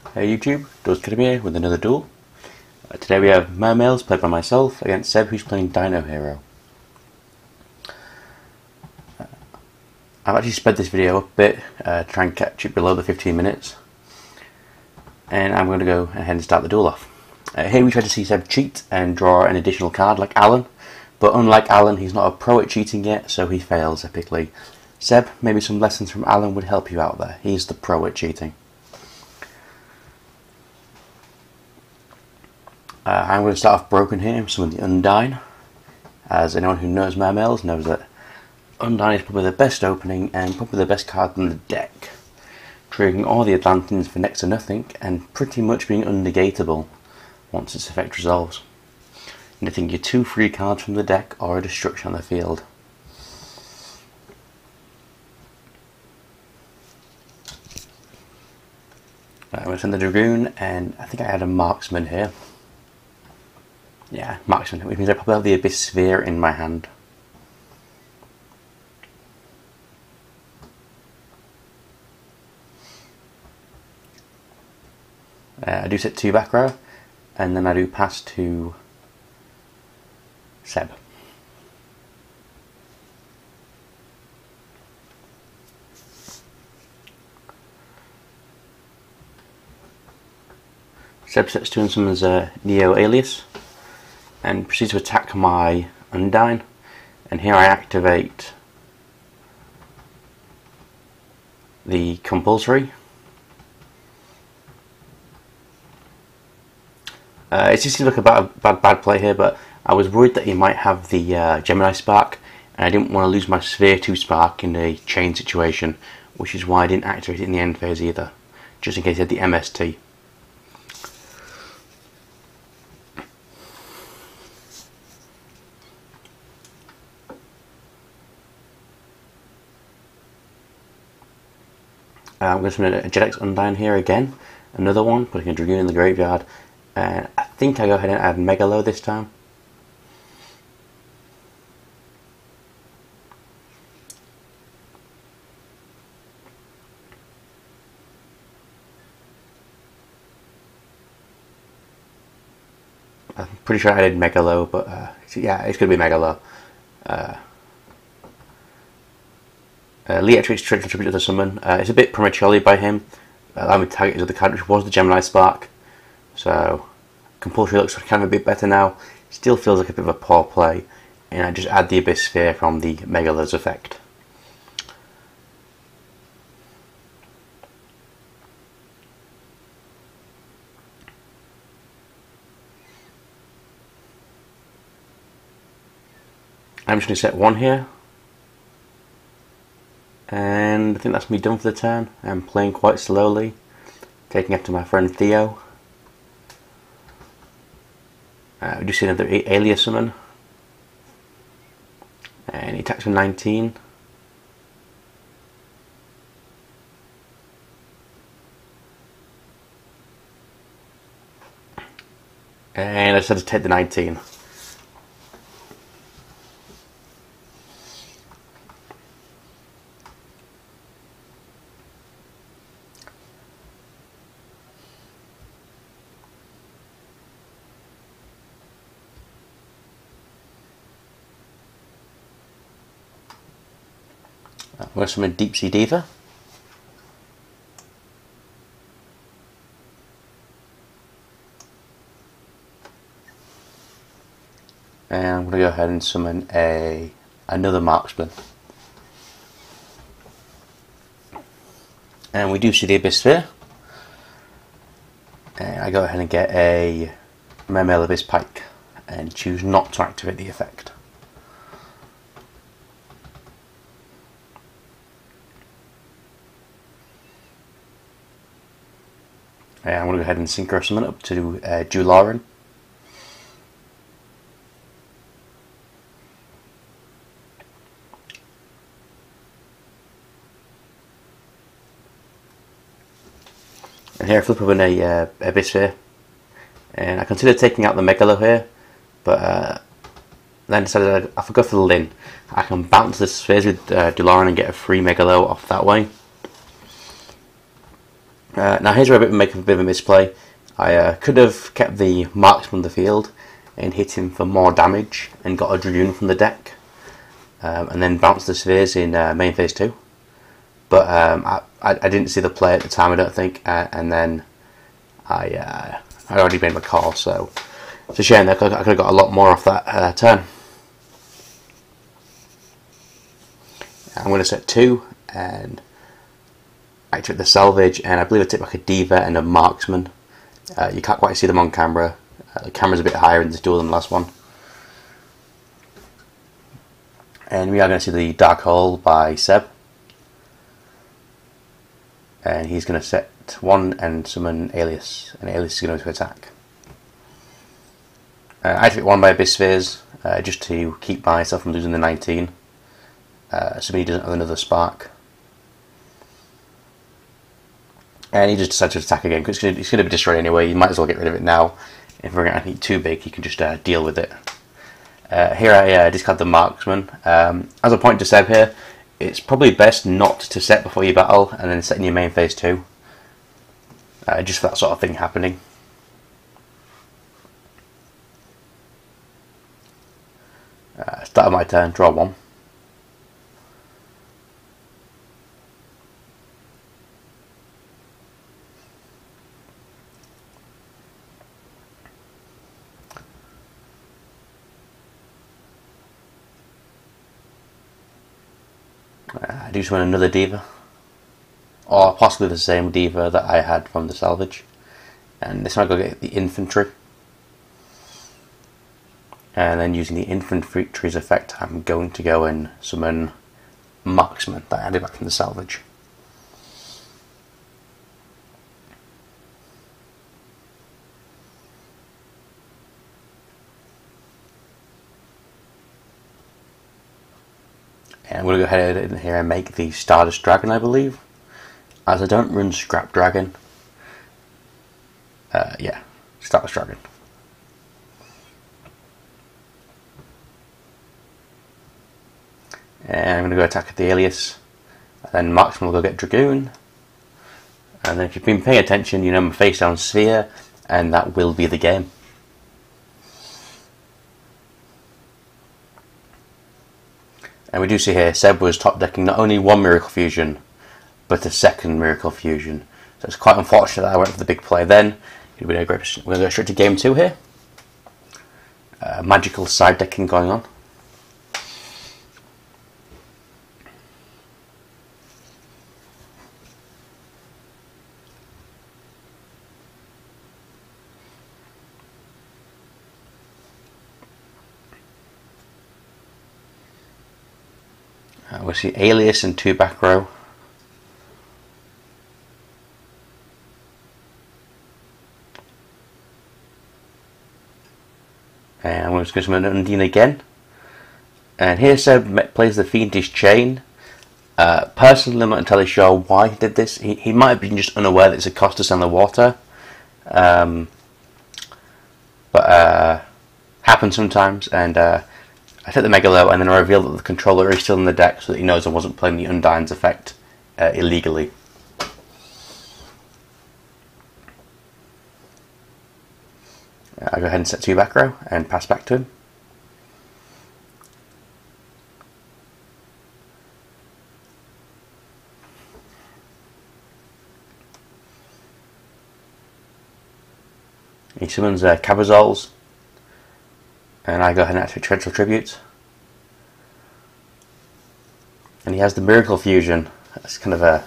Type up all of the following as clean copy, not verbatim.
Hey YouTube, Does here with another duel. Today we have Mermails played by myself against Seb, who's playing Dino Hero. I've actually sped this video up a bit, to try and catch it below the 15 minutes. And I'm going to go ahead and start the duel off. Here we try to see Seb cheat and draw an additional card like Alan. But unlike Alan, he's not a pro at cheating yet, so he fails epically. Seb, maybe some lessons from Alan would help you out there. He's the pro at cheating. I'm going to start off broken here, some of the Undine. As anyone who knows Mermails knows that Undine is probably the best opening and probably the best card in the deck. Triggering all the Atlanteans for next to nothing and pretty much being unnegatable once its effect resolves. Netting your 2 free cards from the deck or a destruction on the field. I'm going to send the Dragoon, and I think I had a Marksman here. Yeah, Marksman, which means I probably have the Abyss Sphere in my hand. I do set 2 back row, and then I do pass to Seb. Seb sets 2 and summons Neo Alias and proceeds to attack my Undine, and here I activate the compulsory. It just seems like a bad play here, but I was worried that he might have the Gemini Spark, and I didn't want to lose my Sphere 2 Spark in a chain situation, which is why I didn't activate it in the end phase either, just in case he had the MST. I'm going to summon a Jedix Undine here again, another one, putting a Dragoon in the graveyard, and I think I go ahead and add Megalo this time. I'm pretty sure I added Megalo, but yeah, it's going to be Megalo. Lee activates Tribute to the summon. It's a bit prematurely by him. Allowing me to target his other card, which was the Gemini Spark. So, compulsory looks kind of a bit better now. Still feels like a bit of a poor play. And I just add the Abyss Sphere from the Megalo's effect. I'm just going to set 1 here. And I think that's me done for the turn. I'm playing quite slowly, taking after my friend Theo. We do see another Alias summon, and he attacks for 19. And I decided to take the 19. I'm going to summon Deep Sea Diva. And I'm going to go ahead and summon another Marksman. And we do see the Abyss Sphere. And I go ahead and get a Mermail Abyss Pike and choose not to activate the effect. I'm going to go ahead and synchro summon up to Jularan. And here I flip open a Abyss Sphere. And I considered taking out the Megalo here, but then decided I forgot for the Lin. I can bounce the spheres with Jularan and get a free Megalo off that way. Now here's where I make a bit of a misplay. I could have kept the marksman on the field and hit him for more damage and got a dragoon from the deck, and then bounced the spheres in main phase 2. But I didn't see the play at the time, I don't think, and then I already made my call, so it's a shame that I could have got a lot more off that turn. I'm going to set 2 and activate the salvage, and I believe I take back a diva and a marksman. You can't quite see them on camera. The camera's a bit higher in this duel than the last one. And we are going to see the Dark Hole by Seb. And he's going to set 1 and summon Alias, and Alias is going to attack. I activate 1 by Abyss Spheres, just to keep myself from losing the 19. Assuming he doesn't have another spark. And he just decides to attack again, because it's going to be destroyed anyway. You might as well get rid of it now. If we're going to get too big, he can just deal with it. Here I discard the marksman. As a point to Seb here, it's probably best not to set before you battle, and then set in your main phase 2. Just for that sort of thing happening. Start of my turn, draw 1. I do summon another diva, or possibly the same diva that I had from the salvage, and this time I go get the infantry, and then using the infantry's effect I'm going to go and summon marksman that I added back from the salvage. And I'm going to go ahead in here and make the Stardust Dragon, I believe, as I don't run Scrap Dragon. Yeah, Stardust Dragon. And I'm going to go attack at the Alias, and then Marksman will go get Dragoon. And then if you've been paying attention, you know my face down sphere, and that will be the game. And we do see here, Seb was top decking not only 1 Miracle Fusion, but a 2nd Miracle Fusion. So it's quite unfortunate that I went for the big play then. We're going to go straight to game 2 here. Magical side decking going on. We'll see Alias and 2 back row. And I'm just going to summon Undine again. And here Seb plays the Fiendish Chain. Personally, I'm not entirely sure why he did this. He might have been just unaware that it's a cost to send the water. But happens sometimes, and I set the Megalo, and then I reveal that the controller is still in the deck, so that he knows I wasn't playing the Undine's effect illegally. I go ahead and set 2 back row and pass back to him. He summons Cabazols, and I go ahead and activate Torrential Tribute. And he has the Miracle Fusion. That's kind of a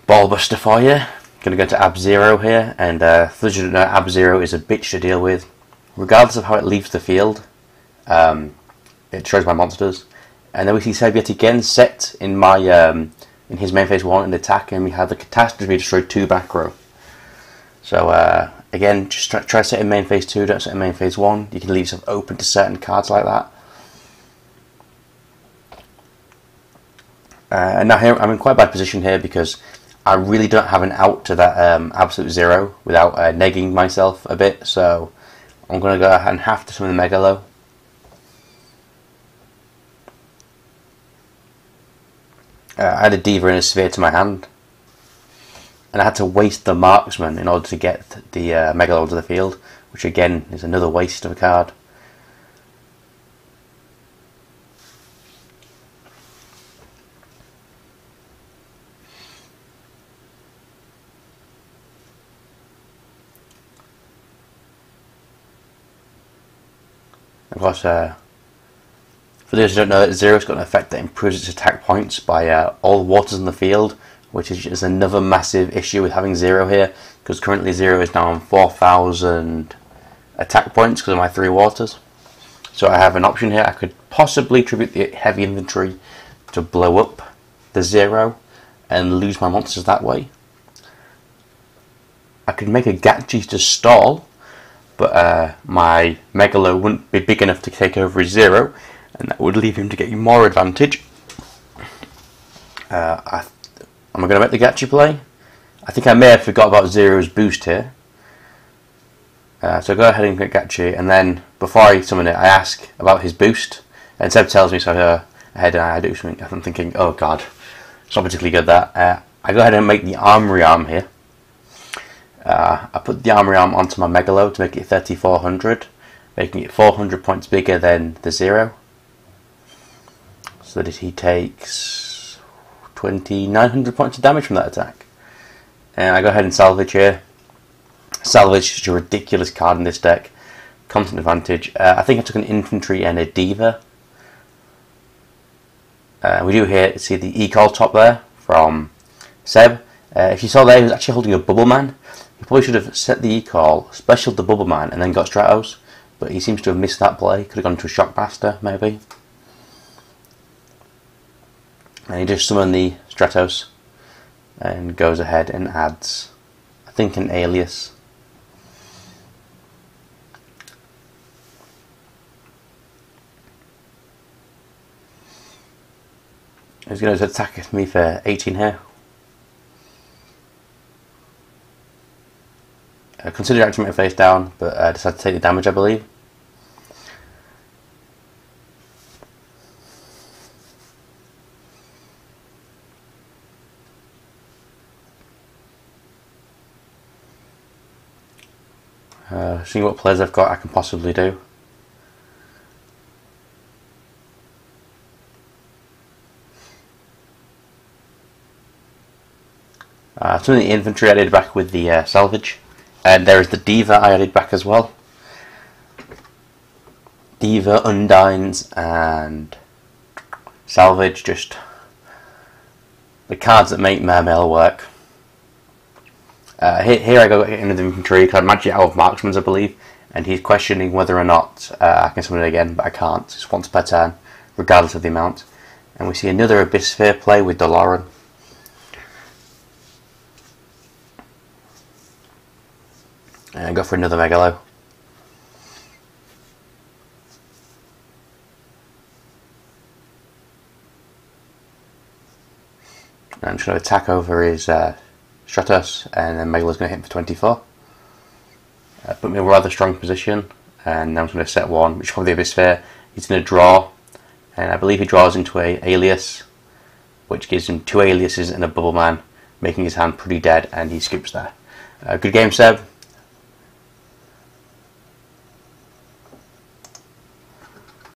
ball buster for you. Going to go to Ab-Zero here, and for those who don't know, Ab-Zero is a bitch to deal with. Regardless of how it leaves the field, it destroys my monsters. And then we see Seb yet again set in my in his main phase 1 and attack, and we have the Catastrophe destroy 2 back row. So again, just try to set in main phase 2, don't set in main phase 1. You can leave yourself open to certain cards like that. And now here I'm in quite a bad position here because I really don't have an out to that absolute 0 without negging myself a bit. So I'm going to go ahead and have to summon the Megalo. Add a Diva and a Sphere to my hand. and I had to waste the marksman in order to get the Megalo onto the field, which again is another waste of a card. Of course, for those who don't know, Zero's got an effect that improves its attack points by all waters in the field, which is just another massive issue with having Zero here, because currently Zero is now on 4,000 attack points because of my 3 waters. So I have an option here. I could possibly tribute the heavy infantry to blow up the Zero and lose my monsters that way. I could make a Gatchi to stall, but my Megalo wouldn't be big enough to take over his Zero, and that would leave him to get more advantage. Am I going to make the Gatchi play? I think I may have forgot about Zero's boost here. So go ahead and get Gatchi, and then before I summon it, I ask about his boost, and Seb tells me, so I go ahead and I do something. I'm thinking, oh god, it's not particularly good that. I go ahead and make the Armory Arm here. I put the Armory Arm onto my Megalo to make it 3,400, making it 400 points bigger than the Zero. So that he takes 2,900 points of damage from that attack. And I go ahead and salvage here. Salvage is a ridiculous card in this deck. Constant advantage. I think I took an infantry and a diva. We do here see the e-call top there from Seb. If you saw there, he was actually holding a Bubble Man. He probably should have set the e-call, specialed the Bubble Man, and then got Stratos. But he seems to have missed that play. Could have gone to a Shockmaster, maybe. And he just summoned the Stratos and goes ahead and adds, I think, an Alias. He's going to attack me for 18 here. I considered acting my face down, but I decided to take the damage, I believe. Seeing what players I've got, I can possibly do. Some of the infantry I did back with the salvage. And there is the Diva I added back as well. Diva, Undines, and Salvage, just the cards that make Mermail work. Here I go into the infantry, because I magic it out of Marksman's, I believe, and he's questioning whether or not I can summon it again, but I can't. It's once per turn, regardless of the amount. And we see another Abyss Sphere play with Doloran. And go for another Megalo. And I'm just going to attack over his Stratos, and then Megalo's going to hit him for 24. Put me in a rather strong position, and now I'm going to set one, which is probably the Abyss Sphere. He's going to draw, and I believe he draws into a Alias, which gives him 2 Aliases and a Bubble Man, making his hand pretty dead, and he scoops there. Good game, Seb.